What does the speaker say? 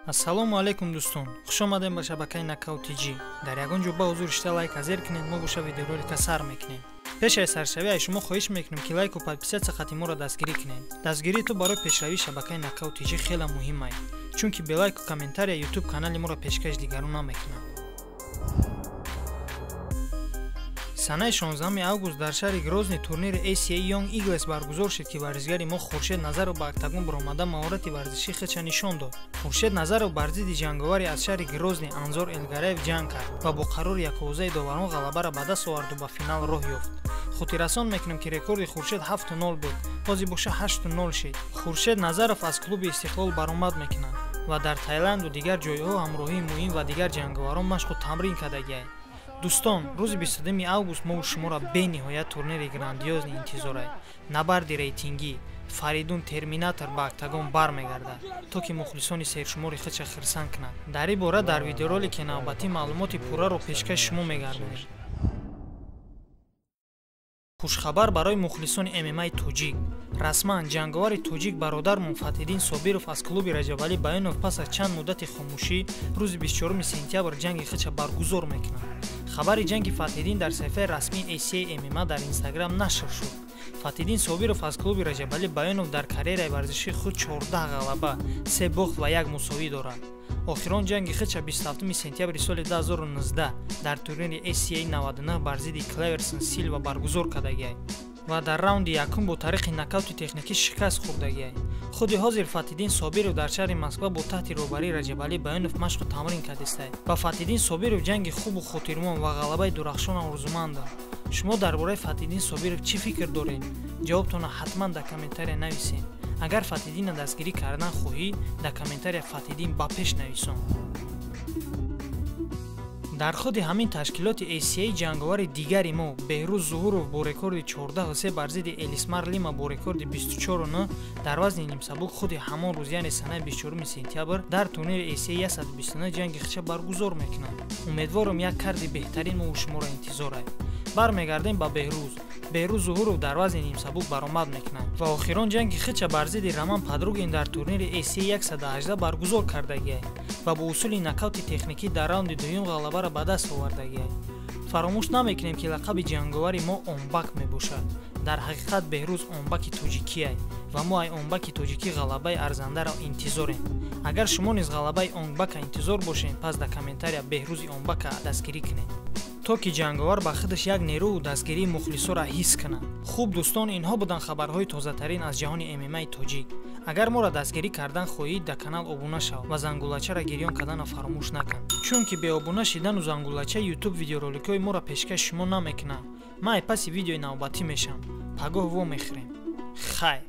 Ассалому алейкум дӯстон, хушомадем ба шабакаи Knockout TG. Дар ягон ҷо ба ҳузур ишта лайк азер кунед, мо боша видеоролика сар мекунем. Пеш аз саршавӣ аз шумо хоҳиш мекунем ки лайку подписатсия хати моро дастгирӣ кунед. Дастгирии ту барои пешравии шабакаи Knockout TG хеле муҳим аст, чунки бе лайку комментария YouTube канали моро пешкаш дигарон намекунад. санаи 16 август дар шаҳри Грозный турнири ACA Young Eagles баргузор шуд ки варзишгари мо Хуршед Назаров ба октагон баромада маҳорати варзишӣ худша нишон дод. Хуршед Назаров бар зидди ҷанговари аз шаҳри Грозный Анзор Элгараев ҷанг кард ва бо қарори яковузаи доварон ғалабаро ба даст оварду ба финал роҳ ёфт. Хотиррасон мекунем ки рекорди Хуршед 7-0 буд, бози боша 8-0 шид. Хуршед Назаров аз клуби Истиқлол баромад мекунад ва дар Таиланду дигар ҷойҳо ҳамроҳии муҳим ва дигар ҷанговарон машқу тамрин кардагианд. Дӯстон, рӯзи 22 август мо шуморо бениҳоят турнири грандиозни интизор аст. Набарди рейтингӣ Фаридун Терминатор ба октагон бармегардад, то ки мухлисони сершумори худша хирсанд кунад. Дар ин бора дар видеоролики навбатӣ маълумоти пурраро пешкаш шумо мегардонем. хушхабар барои мухлисони ММА тоҷик. Расман ҷанговари тоҷик бародармон Фатиддин Собиров аз клуби Раҷабалӣ Баёнов пас аз чанд муддати хомӯшӣ рӯзи 24 сентябр ҷанги худша баргузор мекунад. Хабари ҷанги Фатиддин дар саҳифаи расмии ACA MMA дар Instagram нашр шуд. Фатиддин Собиров аз клуби Раҷабалӣ Баёнов дар карьераи варзишии худ 14 ғалаба, 3 бохт ва 1 мусовӣ дорад. Охирон ҷанги худша 27 сентябри соли 2019 дар турнири ACA 99 бар зидди Клеверсон Силва баргузор кардагиаст ва дар раунди якум бо тариқи нокаути техникӣ шикаст хӯрдагиаст. Худи ҳозир Фатиддин Собиров дар шаҳри Москва бо таҳти роҳбарии Раҷабалӣ Баёнов машқу тамрин кардистааст. Ба Фатиддин Собиров ҷанги хубу хотирмон ва ғалабаи дурахшона орзумандам. шумо дар бораи Фатиддин Собиров чӣ фикр доред? ҷавобтонро ҳатман дар комментария нависед. агар Фатиддинро дастгирӣ кардан хоҳӣ, дар комментария Фатиддин ба пеш нависон. дар худи ҳамин ташкилоти ACA ҷанговари дигари мо Беҳрӯз Зуҳуров бо рекорди 14-3 бар зидди Элисмар Лима бо рекорди 24-9 дар вазни нимсабук худи ҳамон рӯз яъне санаи 24 сентябр дар турнири ACA 129 ҷанги худша баргузор мекунад. умедворам як карди беҳтарин мо шуморо интизор аст. бармегардем ба Беҳрӯз Зуҳуров дар вазни нимсабук баромад мекунад ва охирон ҷанги худша бар зидди Роман Подругин дар турнири ACA 118 баргузор кардагиаст ва бо усули нокаути техникӣ дар раунди дуюм ғалабаро ба даст овардагиаст. фаромӯш намекунем ки лақаби ҷанговари мо Онбак мебошад. дар ҳақиқат Беҳрӯз Онбаки тоҷикӣ аст ва мо ай Онбаки тоҷикӣ ғалабаи арзандаро интизорем. агар шумо низ ғалабаи Онбака интизор бошед, пас дар комментария Беҳрӯзи Онбака дастгирӣ кунед, то ки ҷанговар ба худаш як нерӯу дастгирии мухлисоро ҳис кунад. хуб дӯстон, инҳо буданд хабарҳои тозатарин аз ҷаҳони ММА тоҷик. агар моро дастгирӣ кардан хоҳед, дар канал обуна шав ва зангулачаро гирён карданро фаромӯш накун, чунки беобуна шидану зангулача YouTube видеороликҳои моро пешкаш шумо намекунад. ман паси видеои навбатӣ мешавам. пагоҳ вомехӯрем. хайр.